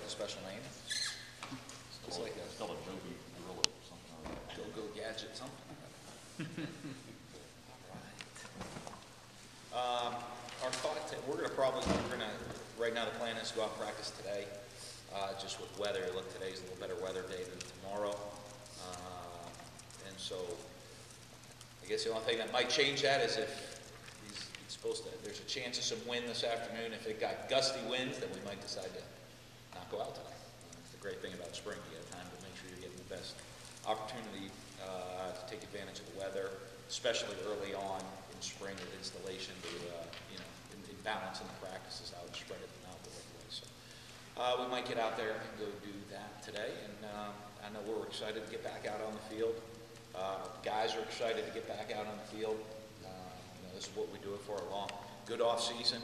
a special name? It's like It's called a Joby Gorilla or something like that. Go gadget something. All right. Our thought, we're gonna right now the plan is to go out and practice today, just with weather. Look, today's a little better weather day than tomorrow, and so I guess the only thing that might change that is if he's supposed to. There's a chance of some wind this afternoon. If it got gusty winds, then we might decide to not go out today. It's the great thing about spring. You have time to make sure you're getting the best opportunity to take advantage of the weather, especially early on in spring with installation to, in balancing the practices out and spread it out the right way. So we might get out there and go do that today. And I know we're excited to get back out on the field. Guys are excited to get back out on the field. This is what we do it for, a long, good off season,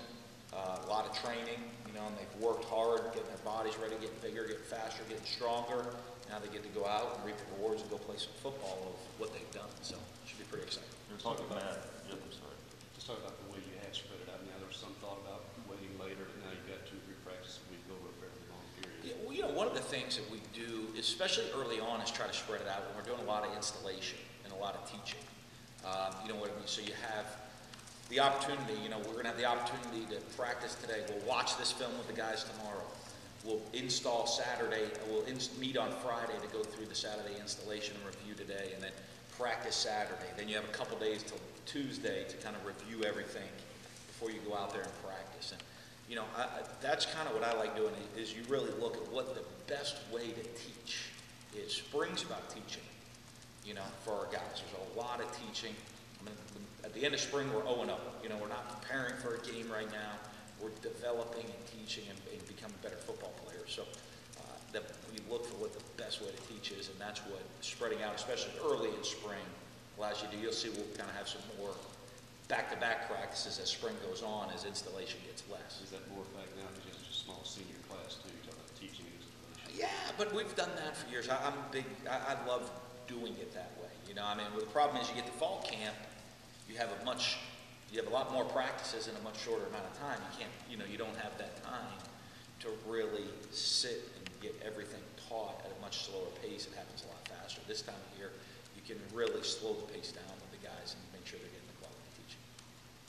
a lot of training, and they've worked hard, getting their bodies ready, getting bigger, getting faster, getting stronger. Now they get to go out and reap the rewards and go play some football of what they've done. So it should be pretty exciting. You're talking about that. Yep, I'm sorry. Just talk about the way you had spread it out. Now there's some thought about waiting later, but now you've got 2 or 3 practices a week over a fairly long period. Yeah, well, one of the things that we do, especially early on, is try to spread it out. When we're doing a lot of installation and a lot of teaching. You know what I mean? So you have the opportunity, we're going to have the opportunity to practice today. We'll watch this film with the guys tomorrow. We'll install Saturday, we'll meet on Friday to go through the Saturday installation and review today, and then practice Saturday. Then you have a couple days till Tuesday to kind of review everything before you go out there and practice. And, that's kind of what I like doing, is you really look at what the best way to teach is. Spring's about teaching, for our guys. There's a lot of teaching. I mean, at the end of spring, we're 0-0. We're not preparing for a game right now. We're developing and teaching and becoming better football players. So that we look for what the best way to teach is, and that's what spreading out, especially early in spring, allows you to do. You'll see we'll kind of have some more back-to-back practices as spring goes on, as installation gets less. Is that more fact now because it's a small senior class too? You're talking about teaching and installation. Yeah, but we've done that for years. I love doing it that way. The problem is you get to fall camp, you have a lot more practices in a much shorter amount of time. You can't, you don't have that time to really sit and get everything taught at a much slower pace. It happens a lot faster. This time of year, you can really slow the pace down with the guys and make sure they're getting the quality teaching.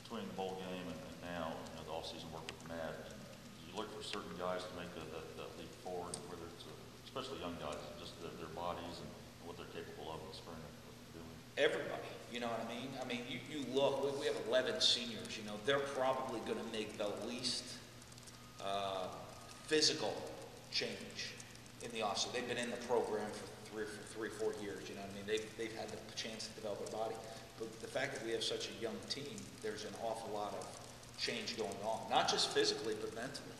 Between the bowl game and now, the off-season work with Matt, you look for certain guys to make that leap forward, whether it's especially young guys, just their bodies and what they're capable of in the spring. Everybody, you know what I mean? You look, we have 11 seniors, they're probably going to make the least physical change in the offseason. They've been in the program for 4 years, They've had the chance to develop their body. But the fact that we have such a young team, there's an awful lot of change going on, not just physically, but mentally.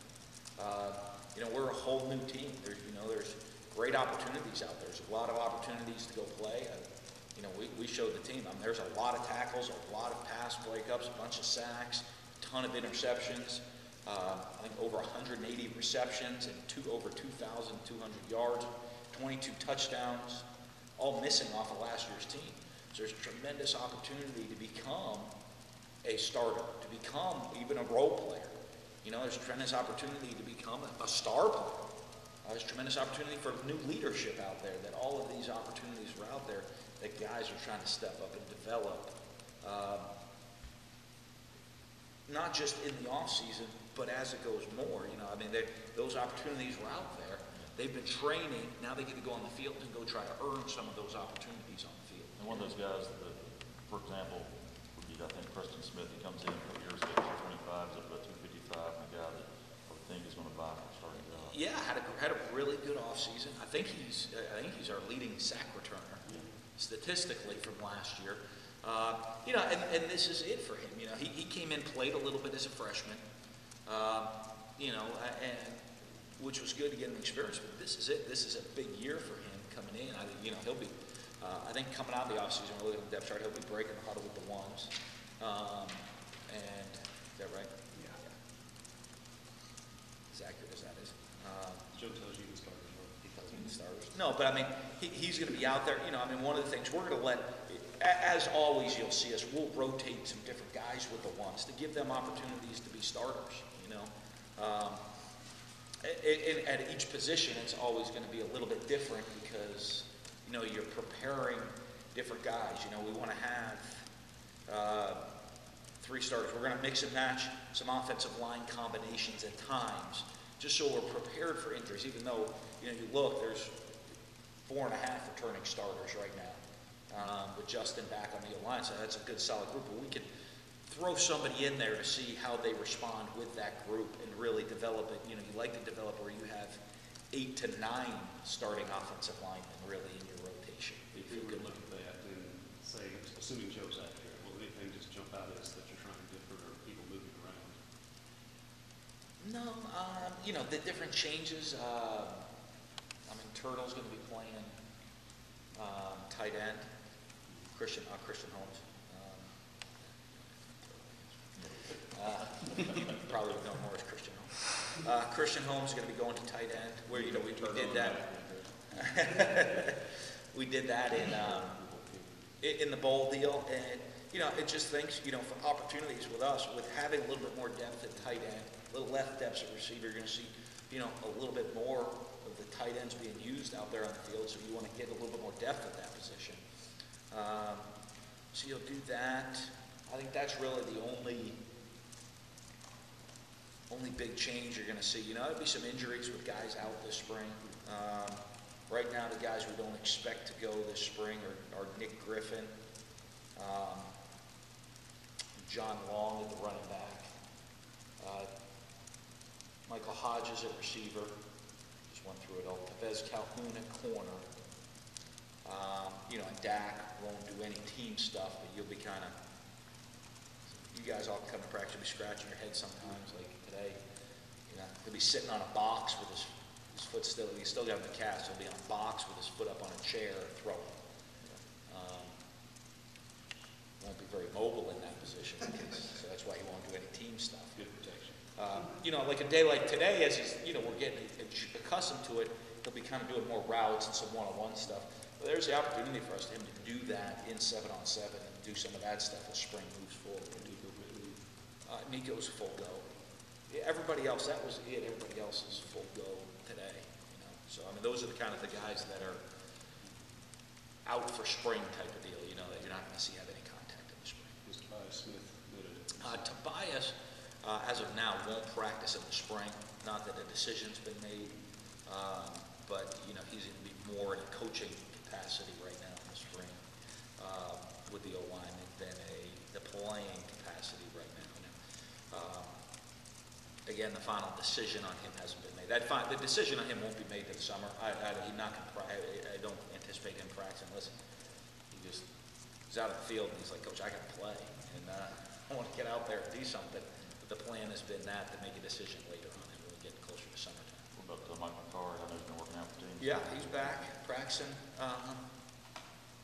We're a whole new team. There's great opportunities out there. There's a lot of opportunities to go play. We showed the team. There's a lot of tackles, a lot of pass breakups, a bunch of sacks, a ton of interceptions. I think over 180 receptions and over 2,200 yards, 22 touchdowns, all missing off of last year's team. So there's tremendous opportunity to become a starter, to become even a role player. There's tremendous opportunity to become a star player. There's tremendous opportunity for new leadership out there, that all of these opportunities are out there that guys are trying to step up and develop, not just in the off season, but as it goes more. Those opportunities were out there. They've been training. Now they get to go on the field and go try to earn some of those opportunities on the field. And one of those guys that, for example, would be, I think, Preston Smith. He comes in a couple years ago, 225, is up about 255, and a guy that I would think is going to buy for a starting job. Yeah, had a really good off season. I think he's our leading sack returner. Yeah. Statistically from last year. And this is it for him. He came in, played a little bit as a freshman, and which was good to get him experience. But this is it. This is a big year for him coming in. He'll be, I think coming out of the offseason, we're looking at the depth chart, he'll be breaking the huddle with the ones. And is that right? Yeah. As accurate as that is. Joe tells you the starters. He tells me the starters. No, but he's going to be out there. One of the things we're going to let, as always, you'll see us, we'll rotate some different guys with the ones to give them opportunities to be starters, at each position, it's always going to be a little bit different because, you're preparing different guys. We want to have 3 starters. We're going to mix and match some offensive line combinations at times, just so we're prepared for injuries, even though, you look, there's 4.5 returning starters right now, with Justin back on the line, so that's a good solid group. But we can throw somebody in there to see how they respond with that group and really develop it. You like to develop where you have 8 to 9 starting offensive linemen really in your rotation. If you were to look at that and say, assuming Joe's out here, will anything just jump out at us that you're trying to differ or people moving around? No, the different changes. Turtle's going to be playing tight end. Christian Holmes. Probably would know more as Christian Holmes. Christian Holmes is going to be going to tight end. Where we did that. We did that in the bowl deal, and it just thinks for opportunities with us, with having a little bit more depth at tight end, a little less depth at receiver, you're going to see a little bit more of the tight ends being used out there on the field. So you want to get a little bit more depth at that position. So you'll do that. I think that's really the only big change you're going to see. There'll be some injuries with guys out this spring. Right now, the guys we don't expect to go this spring are Nick Griffin, John Long at the running back, Michael Hodges at receiver. Just went through it all. Tevez Calhoun at corner. And Dak won't do any team stuff, but you'll be you guys all come to practice, you'll be scratching your head sometimes, like today. He'll be sitting on a box with his foot still, he's still got the cast, he'll be on a box with his foot up on a chair throwing. Won't be very mobile in that position, so that's why he won't do any team stuff. Good protection. Like a day like today, as he's, we're getting accustomed to it, he'll be kind of doing more routes and some one-on-one stuff. But there's the opportunity for him to do that in 7-on-7 and do some of that stuff as spring moves forward. Nico's full go. Everybody else, that was it. Everybody else is full go today. So those are the kind of the guys that are out for spring type of deal. That you're not going to see have any contact in the spring. Was Tobias Smith noted? Tobias, as of now, won't practice in the spring. Not that a decision's been made, but he's going to be more in a coaching capacity right now in the spring with the O-lineman than the playing capacity right now. Again, the final decision on him hasn't been made. The decision on him won't be made this summer. He's not going to. I don't anticipate him practicing. Listen, he's out of the field and he's like, Coach, I got to play, and I want to get out there and do something. But the plan has been to make a decision later on and really get closer to summertime. What about Mike McCarr? I know he's been working out for teams. Yeah, he's back practicing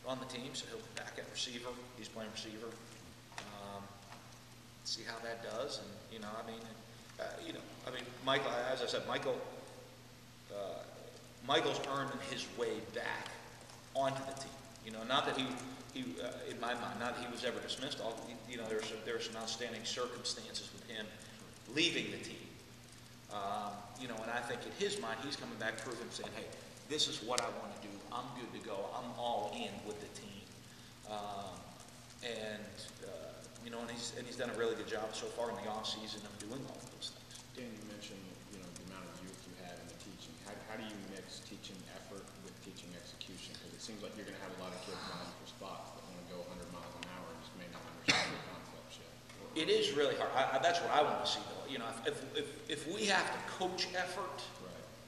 on the team, so he'll be back at receiver. He's playing receiver. See how that does, and Michael. As I said, Michael's earned his way back onto the team. Not that he in my mind, not that he was ever dismissed. There were some outstanding circumstances with him leaving the team. And I think in his mind, he's coming back proving, saying, hey, this is what I want to do. I'm good to go. I'm all in with the team. And he's done a really good job so far in the off season of doing all of those things. Dan, you mentioned, the amount of youth you have in the teaching. How do you mix teaching effort with teaching execution? Because it seems like you're going to have a lot of kids vying for spots that want to go 100 miles an hour and just may not understand the concepts yet. It is really hard. That's what I want to see, though. If we have to coach effort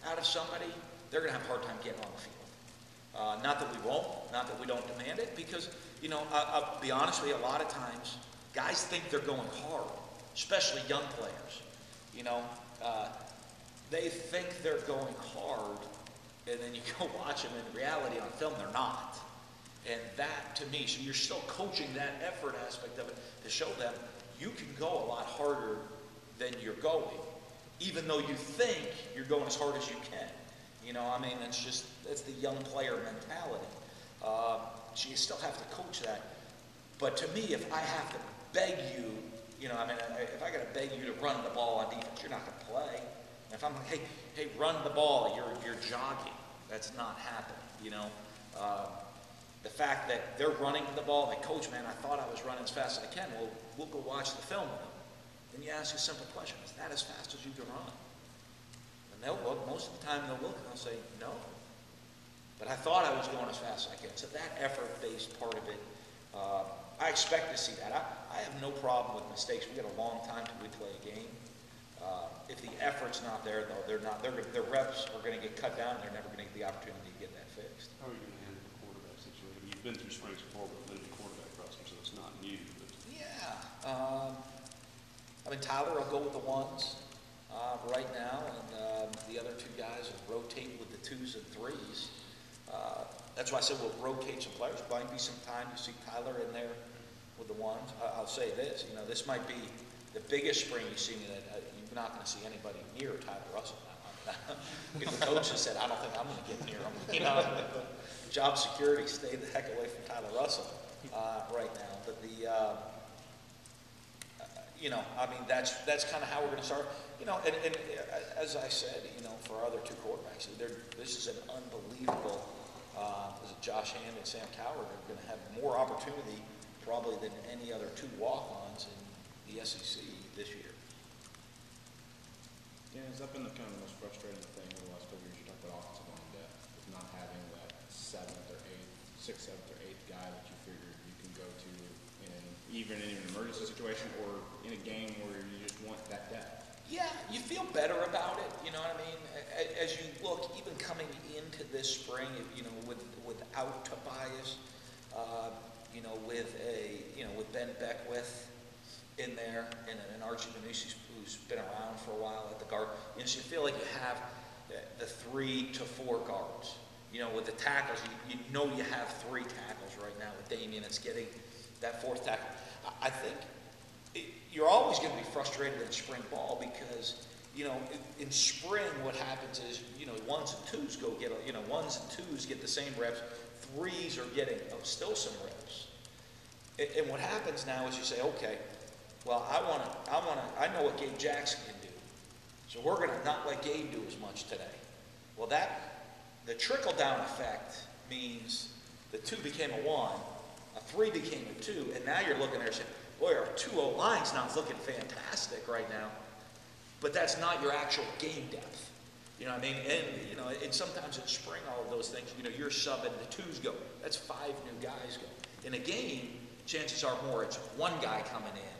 out of somebody, they're going to have a hard time getting on the field. Not that we won't, not that we don't demand it, because, I'll be honest with you, a lot of times, guys think they're going hard, especially young players. They think they're going hard, and then you go watch them in reality on film, they're not. And that, to me, so you're still coaching that effort aspect of it to show them you can go a lot harder than you're going, even though you think you're going as hard as you can. That's the young player mentality. So you still have to coach that. But to me, if I have to beg you, if I got to beg you to run the ball on defense, you're not going to play. And if If I'm like, hey, run the ball, you're jogging. That's not happening, you know. The fact that they're running the ball, like, coach, man, I thought I was running as fast as I can. Well, we'll go watch the film with them. Then you ask a simple question: is that as fast as you can run? And they'll look. Most of the time, they'll look and they'll say, no. But I thought I was going as fast as I can. So that effort-based part of it, I expect to see that. I have no problem with mistakes. We got a long time till we play a game. If the effort's not there, though, their reps are going to get cut down. They're never going to get the opportunity to get that fixed. How are you going to handle the quarterback situation? You've been through springs before with limited quarterback roster, so it's not new. But Yeah. I mean, Tyler will go with the ones right now, and the other two guys will rotate with the twos and threes. That's why I said we'll rotate some players. There might be some time to see Tyler in there with the ones. I'll say this, you know, this might be the biggest spring you've seen. You're not going to see anybody near Tyler Russell now. Because the coach has said, I don't think I'm going to get near him. You know, job security, stay the heck away from Tyler Russell right now. But you know, I mean, that's kind of how we're going to start. You know, and as I said, you know, for our other two quarterbacks, this is an unbelievable. Josh Hand and Sam Coward are going to have more opportunity probably than any other two walk-ons in the SEC this year. Yeah, has that been the kind of the most frustrating thing over the last couple of years? You talk about offensive line depth, with not having that sixth, seventh, or eighth guy that you figure you can go to even in an emergency situation or in a game where you just want that depth. Yeah, you feel better about it, you know what I mean? As you look, even coming into this spring, you know, without Tobias, you know, with Ben Beckwith in there, and Archie Benucci who's been around for a while at the guard, you know, so you feel like you have the 3 to 4 guards. You know, with the tackles, you know you have 3 tackles right now with Damian. It's getting that 4th tackle. I think you're always going to be frustrated in spring ball because, you know, in spring what happens is, you know, 1s and 2s get the same reps. 3s are getting still some reps. And what happens now is you say, okay, well, I know what Gabe Jackson can do, so we're going to not let Gabe do as much today. Well, the trickle-down effect means the 2 became a 1, a 3 became a 2, and now you're looking there saying, boy, our 2-0 line's not looking fantastic right now, but that's not your actual game depth. You know what I mean? And, you know, and sometimes in spring, all of those things, you know, you're subbing, the 2s go. That's 5 new guys go. In a game, chances are more it's 1 guy coming in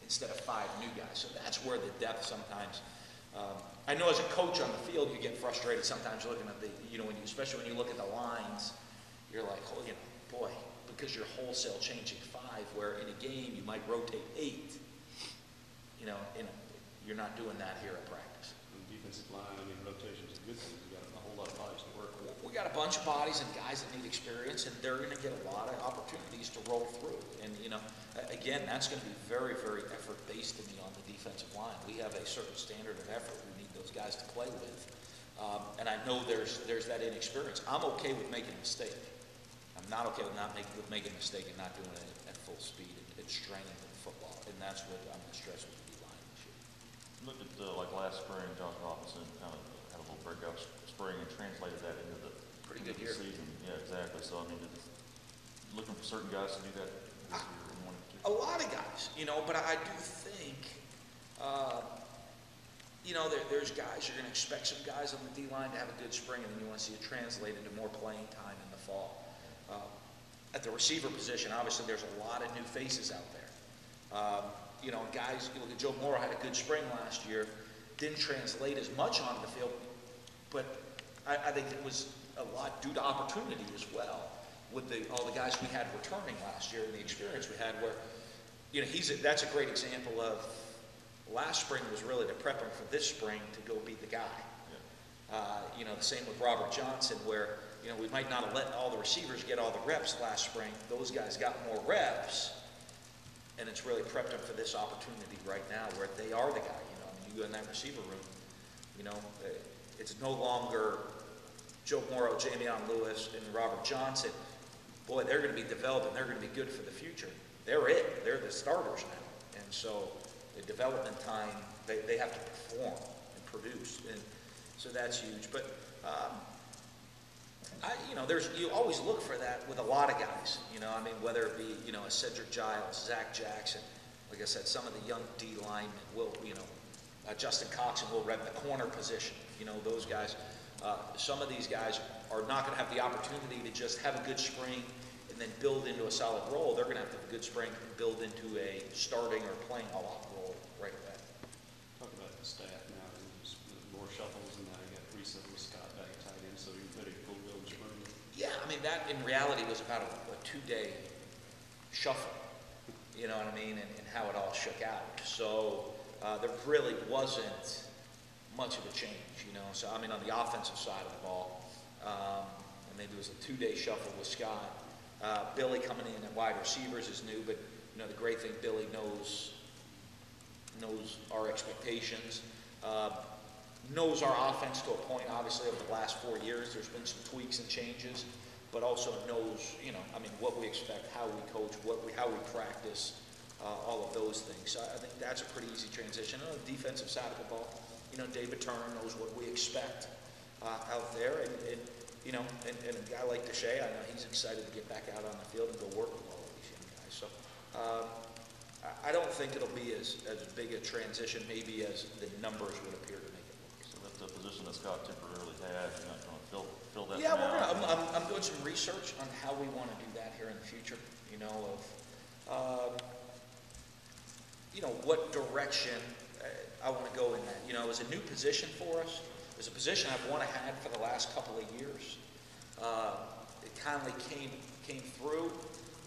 instead of 5 new guys. So that's where the depth sometimes, I know as a coach on the field, you get frustrated sometimes looking at the, you know, especially when you look at the lines, you're like, oh, you know, boy, because you're wholesale changing 5, where in a game you might rotate 8. You know, you're not doing that here at practice. on the defensive line, I mean, rotation is a good thing. You got a whole lot of bodies to work with. We got a bunch of bodies and guys that need experience, and they're going to get a lot of opportunities to roll through. And, you know, again, that's going to be very, very effort-based to me on the defensive line. We have a certain standard of effort we need those guys to play with. And I know there's that inexperience. I'm okay with making a mistake. I'm not okay with making a mistake and not doing it at full speed and straining the football. And that's what I'm going to stress with the D-line this year. Look at like last spring, Josh Robinson kind of had a little breakout spring and translated that into the Pretty good year. season. Yeah, exactly. So I mean, it's looking for certain guys to do that this year in 1 or 2. A lot of guys, you know, but I do think, you know, there's guys, you're going to expect some guys on the D-line to have a good spring, and then you want to see it translate into more playing time in the fall. At the receiver position, obviously there's a lot of new faces out there. You know, guys, you look at Joe Morrow, had a good spring last year, didn't translate as much onto the field, but I think it was a lot due to opportunity as well with all the guys we had returning last year and the experience we had where, you know, that's a great example of last spring was really to prep him for this spring to go be the guy. Yeah. You know, the same with Robert Johnson where, you know, we might not have let all the receivers get all the reps last spring. Those guys got more reps, and it's really prepped them for this opportunity right now where they are the guy. You know, I mean, you go in that receiver room, you know, it's no longer Joe Morrow, Jamion Lewis, and Robert Johnson. Boy, they're going to be developing. They're going to be good for the future. They're it. They're the starters now. And so the development time, they have to perform and produce, and so that's huge. But you always look for that with a lot of guys. I mean, whether it be a Cedric Giles, Zach Jackson, like I said, some of the young D linemen will, Justin Cox and Will Red in the corner position. Those guys. Some of these guys are not going to have the opportunity to just have a good spring and then build into a solid role. They're going to have to have a good spring and build into a starting or playing a lot role right away. Talk about the staff now, and just more shuffles, and now you got recently Scott back at tight end, so you're ready to go spring. Yeah, I mean, that in reality was about a 2-day shuffle, you know what I mean, and how it all shook out. So there really wasn't much of a change, So, I mean, on the offensive side of the ball, maybe it was a 2-day shuffle with Scott. Billy coming in at wide receivers is new, but, the great thing, Billy knows our expectations, knows our offense to a point. Obviously, over the last 4 years, there's been some tweaks and changes, but also knows, what we expect, how we coach, how we practice, all of those things. So I think that's a pretty easy transition. On the defensive side of the ball, David Turner knows what we expect out there, and a guy like Deshae, I know he's excited to get back out on the field and go work with all of these young guys. So I don't think it'll be as big a transition maybe as the numbers would appear to make it look. So that's the position that Scott temporarily had. You're not going to fill that. Yeah, I'm doing some research on how we want to do that here in the future. What direction I want to go in that. It was a new position for us. It was a position I've wanted to have for the last couple of years. It kindly came through.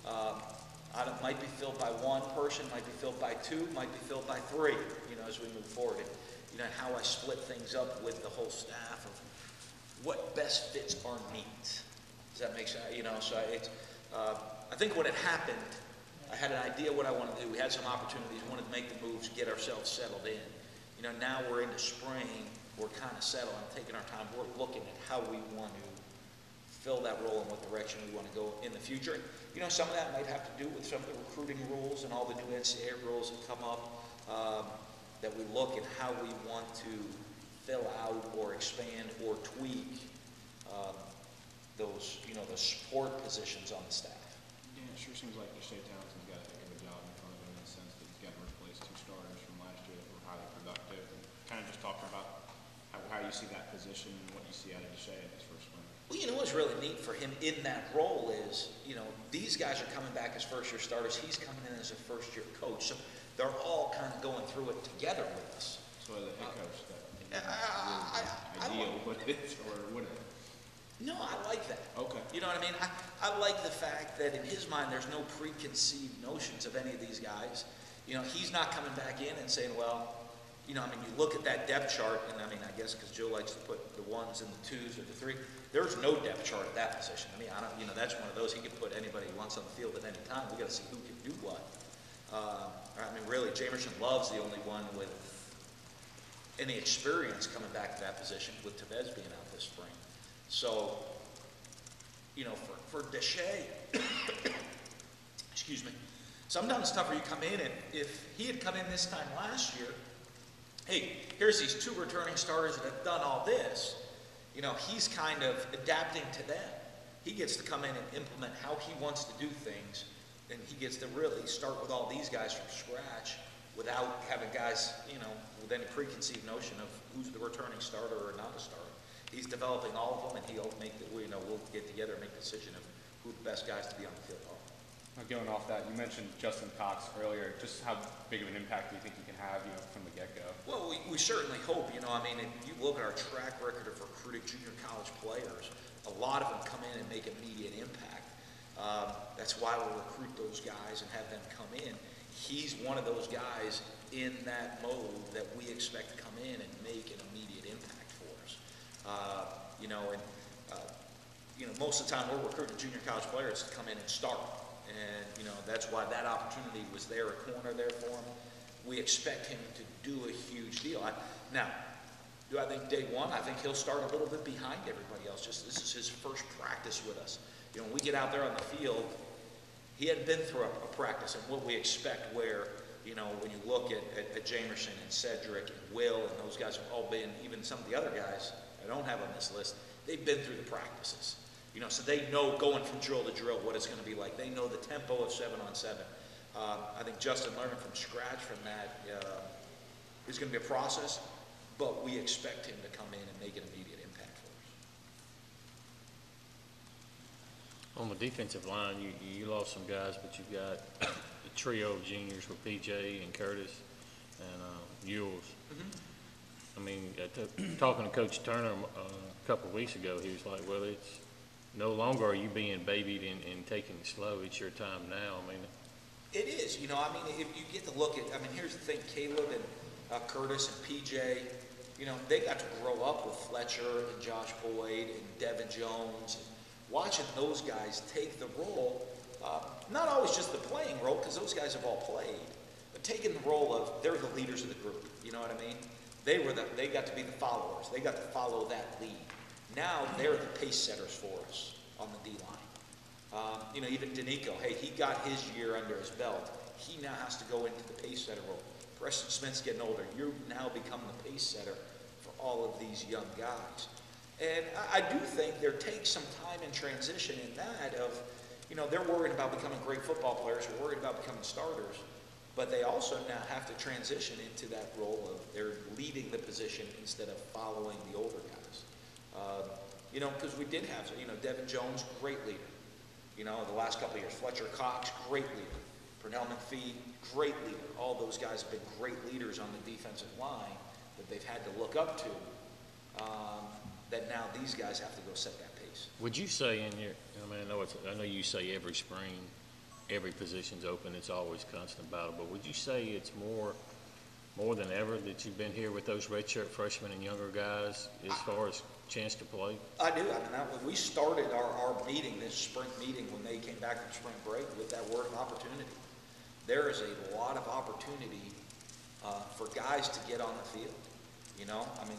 It might be filled by one person, might be filled by two, might be filled by three, as we move forward. And, how I split things up with the whole staff of what best fits our needs. Does that make sense? So I think when it happened, I had an idea what I wanted to do. We had some opportunities, wanted to make the moves, get ourselves settled in. Now we're into spring, we're kind of settled and taking our time. We're looking at how we want to fill that role and what direction we want to go in the future. Some of that might have to do with some of the recruiting rules and all the new NCAA rules that come up, that we look at how we want to fill out or expand or tweak those, the support positions on the staff. Yeah, it sure seems like Deshae Townsend's got a heck of a job in front of him in the sense that he's got to replace 2 starters from last year that were highly productive. And kind of just talking about how you see that position and what you see out of Deshae in his first spring. Well, what's really neat for him in that role is, these guys are coming back as first-year starters. He's coming in as a first-year coach. So they're all kind of going through it together with us. So as a head coach, that ideal with it, or would it? No, I like that. Okay. You know what I mean? I like the fact that in his mind there's no preconceived notions of any of these guys. He's not coming back in and saying, well, you look at that depth chart, and I guess because Joe likes to put the 1s and the 2s or the 3, there's no depth chart at that position. That's one of those, he can put anybody he wants on the field at any time. We got to see who can do what. Really, Jamerson Love's the only one with any experience coming back to that position, with Tevez being out this spring. So, for Deshae, excuse me, sometimes it's tougher. You come in, and if he had come in this time last year, hey, here's these 2 returning starters that have done all this, he's kind of adapting to them. He gets to come in and implement how he wants to do things, and he gets to really start with all these guys from scratch without having guys, with any preconceived notion of who's the returning starter or not a starter. He's developing all of them, and he'll make we'll get together and make a decision of who the best guys to be on the field are. Going off that, you mentioned Justin Cox earlier. Just how big of an impact do you think he can have, from the get-go? Well, we certainly hope. If you look at our track record of recruiting junior college players, a lot of them come in and make immediate impact. That's why we'll recruit those guys and have them come in. He's one of those guys in that mode that we expect to come in and make an immediate impact for us. Most of the time we're recruiting junior college players to come in and start. And, that's why that opportunity was there, a corner there for him. We expect him to do a huge deal. Now, do I think day one? I think he'll start a little bit behind everybody else. Just this is his first practice with us. When we get out there on the field, he hadn't been through a practice and what we expect where you know, when you look at Jamerson and Cedric and Will and those guys have all been, even some of the other guys I don't have on this list, they've been through the practices. You know, so they know going from drill to drill what it's going to be like. They know the tempo of 7-on-7. I think Justin learning from scratch from that is going to be a process, but we expect him to come in and make an immediate impact for us. On the defensive line, you lost some guys, but you've got the trio of juniors with PJ and Curtis and Ewells. I mean, talking to Coach Turner a couple of weeks ago, he was like, well, it's no longer are you being babied and taking it slow. It's your time now. I mean, it is. You know, I mean, if you get to look at, I mean, here's the thing, Caleb and Curtis and PJ, you know, they got to grow up with Fletcher and Josh Boyd and Devin Jones. And watching those guys take the role, not always just the playing role, because those guys have all played, but taking the role of, they're the leaders of the group. You know what I mean? They got to be the followers. They got to follow that lead. Now they're the pace setters for us on the D-line. You know, even Danico, hey, he got his year under his belt. He now has to go into the pace setter role. Preston Smith's getting older. You now become the pace setter for all of these young guys. And I do think there takes some time in transition in that of, you know, they're worried about becoming great football players. They're worried about becoming starters. But they also now have to transition into that role of they're leading the position instead of following the older guys. You know, because we did have, you know, Devin Jones, great leader. You know, the last couple of years, Fletcher Cox, great leader. Pernell McPhee, great leader. All those guys have been great leaders on the defensive line that they've had to look up to. That now these guys have to go set that pace. would you say in your, I mean, I know you say every spring, every position's open, it's always constant battle, but would you say it's more than ever that you've been here with those redshirt freshmen and younger guys as far as chance to play? I do. I mean, when we started our meeting, this spring meeting, when they came back from spring break with that word of opportunity, there is a lot of opportunity for guys to get on the field. You know, I mean,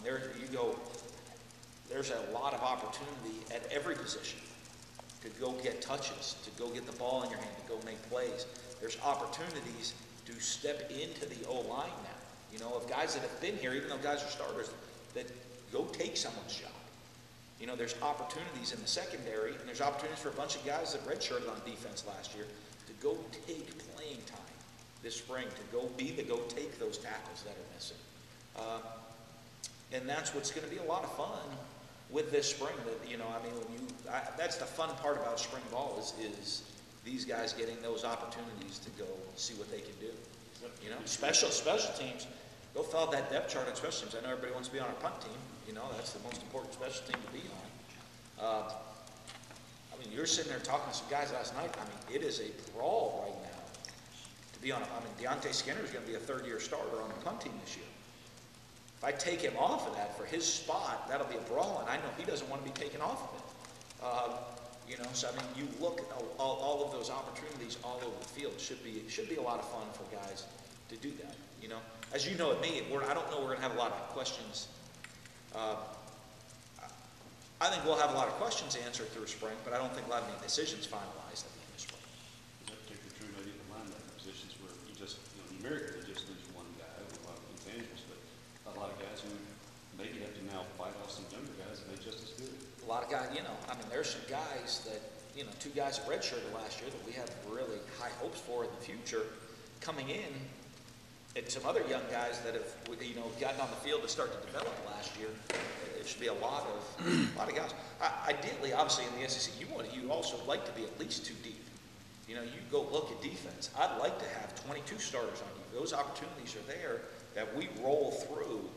there's a lot of opportunity at every position to go get touches, to go get the ball in your hand, to go make plays. There's opportunities to step into the O-line now. You know, of guys that have been here, even though guys are starters, that go take someone's job. You know, there's opportunities in the secondary, and there's opportunities for a bunch of guys that redshirted on defense last year to go take playing time this spring, to go take those tackles that are missing. And that's what's going to be a lot of fun with this spring. That, you know, I mean, that's the fun part about spring ball is these guys getting those opportunities to go see what they can do. You know, special teams, go fill out that depth chart on special teams. I know everybody wants to be on our punt team. You know, that's the most important special team to be on. I mean, you're sitting there talking to some guys last night. I mean, it is a brawl right now to be on. I mean, Deontay Skinner is going to be a third-year starter on the punt team this year. If I take him off of that for his spot, that'll be a brawl, and I know he doesn't want to be taken off of it. You know, so I mean, you look at all of those opportunities all over the field. Should be a lot of fun for guys to do that. You know, as you know, at me, I don't know we're going to have a lot of questions. I think we'll have a lot of questions answered through spring, but I don't think we'll have any decisions finalized at the end of spring. Is that particularly true maybe in the linebacker positions where you just, you know, numerically just lose one guy with a lot of intangibles, but a lot of guys who maybe have to now fight off some younger guys and they're just as good. A lot of guys, you know, I mean, there's some guys that, you know, 2 guys that redshirted last year that we have really high hopes for in the future coming in, and some other young guys that have, you know, gotten on the field to start to develop last year. It should be a lot of guys. Ideally, obviously, in the SEC, you also like to be at least 2 deep. You know, you go look at defense. I'd like to have 22 starters on you. Those opportunities are there that we roll through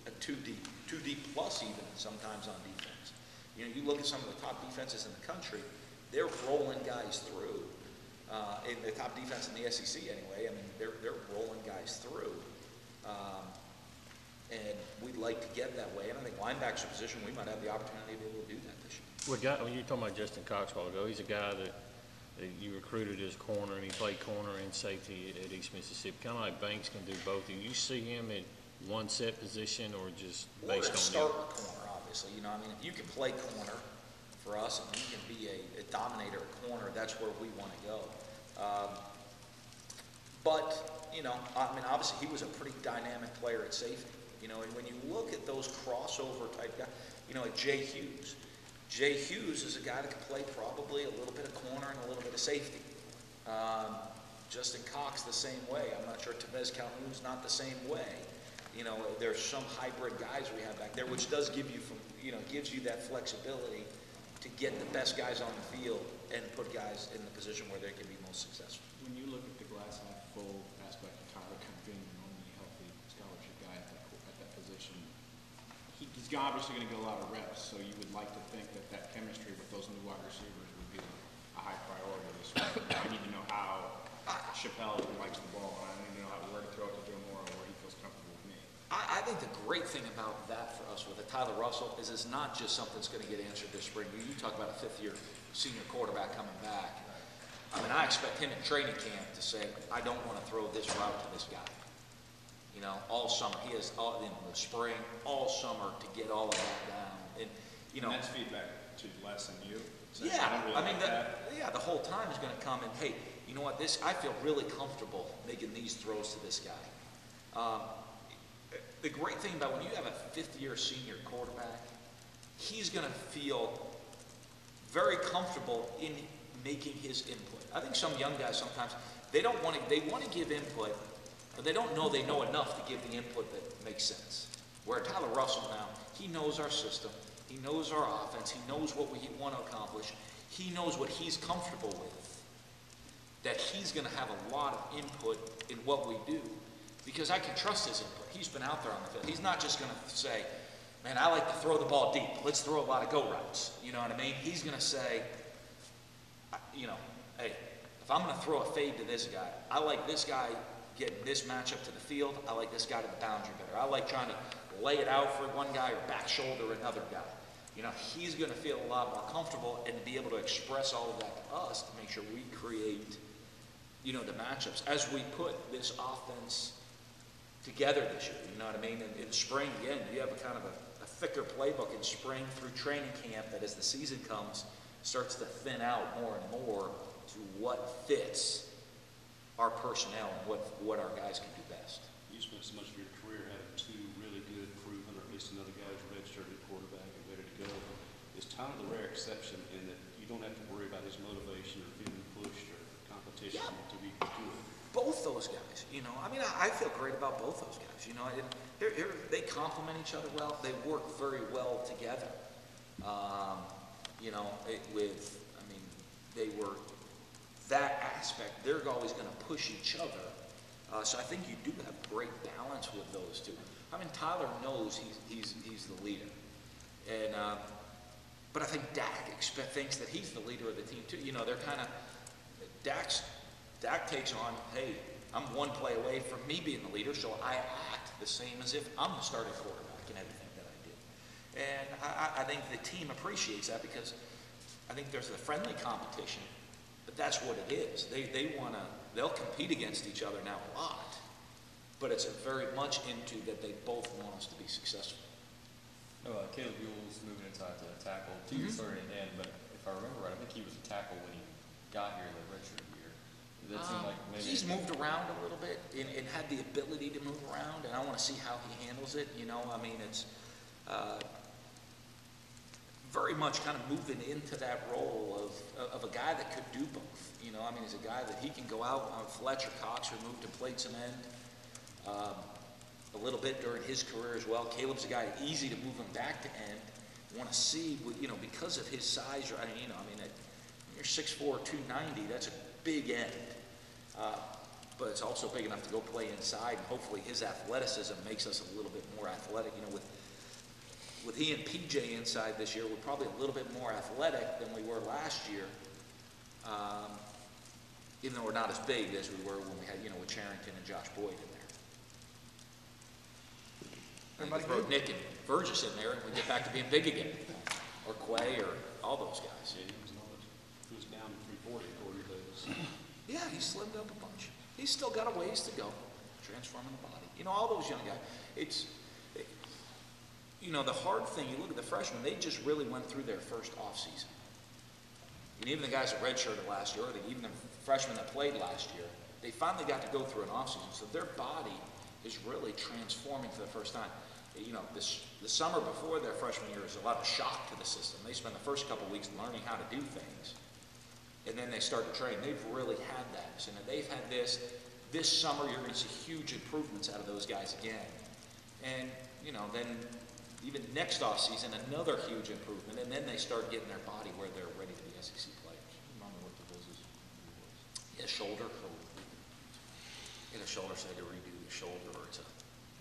a 2 deep plus even sometimes on defense. You know, you look at some of the top defenses in the country, they're rolling guys through. In the top defense in the SEC anyway, I mean, they're rolling guys through. And we'd like to get that way. And I think linebacker position, we might have the opportunity to be able to do that this year. When you were talking about Justin Cox a while ago, he's a guy that you recruited as corner, and he played corner and safety at East Mississippi. Kind of like Banks can do both. Do you see him in one set position or just based on start with corner, obviously. You know, I mean, if you can play corner for us and you can be a dominator at corner, that's where we want to go. But, you know, I mean, obviously he was a pretty dynamic player at safety. You know, and when you look at those crossover type guys, you know, like Jay Hughes. Jay Hughes is a guy that can play probably a little bit of corner and a little bit of safety. Justin Cox the same way. I'm not sure Tevez Calhoun's not the same way. You know, there's some hybrid guys we have back there, which does give you, gives you that flexibility to get the best guys on the field and put guys in the position where they can be most successful. When you look at the glass half full aspect of Tyler kind of being the only healthy scholarship guy at that position, he's obviously going to get a lot of reps, so you would like to think that that chemistry with those new wide receivers would be a high priority this week. I need to know how Chappelle likes the ball, and I need to know where to throw it to Joe Moore or where he feels comfortable with me. I think the great thing about that for us with a Tyler Russell is it's not just something that's going to get answered this spring. You talk about a fifth-year senior quarterback coming back. I mean, I expect him in training camp to say, I don't want to throw this route to this guy. You know, all summer. He has, in the spring, all summer to get all of that down. And, you know. And that's feedback to less than you. So Yeah, don't really I mean, like the whole time is going to come and, hey, you know what, I feel really comfortable making these throws to this guy. The great thing about when you have a fifth-year senior quarterback, he's going to feel very comfortable in making his input. I think some young guys sometimes, they want to give input, but they don't know they know enough to give the input that makes sense. Where Tyler Russell now, he knows our system, he knows our offense, he knows what we want to accomplish, he knows what he's comfortable with, that he's going to have a lot of input in what we do. Because I can trust his input. He's been out there on the field. He's not just going to say, man, I like to throw the ball deep. Let's throw a lot of go routes. You know what I mean? He's going to say, you know, hey, if I'm going to throw a fade to this guy, I like this guy getting this matchup to the field. I like this guy to the boundary better. I like trying to lay it out for one guy or back shoulder another guy. You know, he's going to feel a lot more comfortable and be able to express all of that to us to make sure we create, you know, the matchups. As we put this offense together this year, you know what I mean? In spring, again, you have a kind of a thicker playbook in spring through training camp that as the season comes, starts to thin out more and more to what fits our personnel and what our guys can do best. You spent so much of your career having two really good, proven, or at least another guy who's redshirted quarterback and ready to go. Is Tyler the rare exception in that you don't have to worry about his motivation or feeling pushed or competition to be good? Both those guys, you know, I mean, I feel great about both those guys, you know, they complement each other well, they work very well together, you know, they were, that aspect, they're always going to push each other, so I think you do have great balance with those two. I mean, Tyler knows he's the leader, and, but I think Dak thinks that he's the leader of the team too, you know, they're kind of, Dak takes on, hey, I'm one play away from me being the leader, so I act the same as if I'm the starting quarterback in everything that I do. And I think the team appreciates that because I think there's a friendly competition, but that's what it is. They'll compete against each other now a lot, but it's very much into that they both want us to be successful. Caleb Buell's moving inside to tackle. 2 years starting at end, but if I remember right, I think he was a tackle when he got here the redshirt year. That seemed like maybe he's moved around a little bit and had the ability to move around, and I want to see how he handles it. You know, I mean, it's very much kind of moving into that role of a guy that could do both. You know, I mean, he's a guy that he can go out on Fletcher Cox, who moved to play some end a little bit during his career as well. Caleb's a guy easy to move him back to end. Want to see, you know, because of his size, I mean, you're 6'4", 290, that's a big end. But it's also big enough to go play inside, and hopefully his athleticism makes us a little bit more athletic. You know, with he and PJ inside this year, we're probably a little bit more athletic than we were last year, even though we're not as big as we were when we had, you know, with Charrington and Josh Boyd in there. And we throw Nick and Burgess in there, and we get back to being big again, or Quay, or all those guys. Yeah, he was down to 340 according to those. Yeah, he slimmed up a bunch. He's still got a ways to go, transforming the body. You know, all those young guys. You know, the hard thing, you look at the freshmen, they just really went through their first offseason. And even the guys that redshirted last year, or even the freshmen that played last year, they finally got to go through an off-season, so their body is really transforming for the first time. You know, the summer before their freshman year is a lot of shock to the system. They spend the first couple weeks learning how to do things, and then they start to train. They've really had that. So now they've had this. This summer, you're going to see huge improvements out of those guys again. And, you know, then even next off-season, another huge improvement, and then they start getting their body where they're ready to be SEC players. Remember what the business was? Yeah, shoulder. Get a shoulder, so they had to redo the shoulder, or it's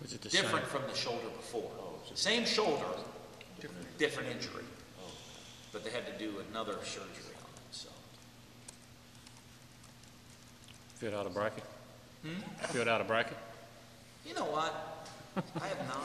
Was it the different same? from the shoulder before. Same shoulder, different injury. But they had to do another surgery on it, so. Filled out a bracket? Filled out a bracket? You know what? I have not.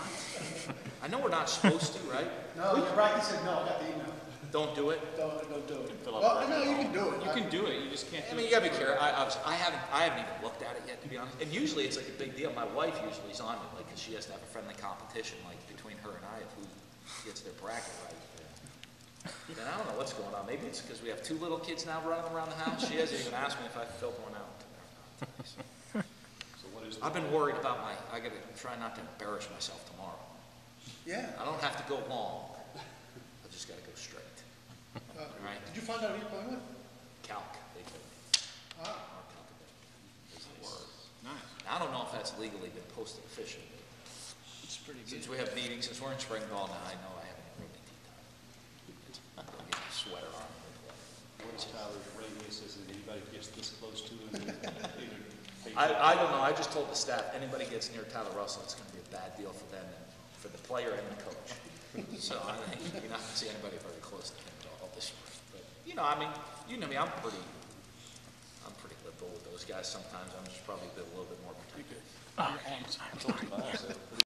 I know we're not supposed to, right? No, Rocky said no, I got the email. Don't do it. Don't do it. Fill out Well, the no, you can do it. You can do it, you just can't I do mean, it. you gotta be careful. I haven't even looked at it yet, to be honest. And usually it's like a big deal. My wife usually is on it, like, 'cause she has to have a friendly competition, like, between her and I, of who gets their bracket right. And I don't know what's going on. Maybe it's because we have 2 little kids now running around the house. She hasn't even asked me if I filled one out. So what is the? I've been worried about I gotta try not to embarrass myself tomorrow. Yeah. I don't have to go long. I just gotta go straight. Right? Did you find out who you're playing with? Calc, they told me. Ah, Our calc is the word. Nice. I don't know if that's legally been posted officially. it's pretty Since good. we have meetings, since we're in spring ball now, I know I haven't really tea time. I'm gonna get a sweater on. What is Tyler's radius? Is it anybody gets this close to him? either pays- I don't know. I just told the staff, anybody gets near Tyler Russell, it's gonna be a bad deal for them and for the player and the coach. So I think you're not gonna see anybody very close to him at all this spring. But, you know, I mean, you know me, I'm pretty liberal with those guys sometimes. I'm just probably a little bit more protective. It's only 5, so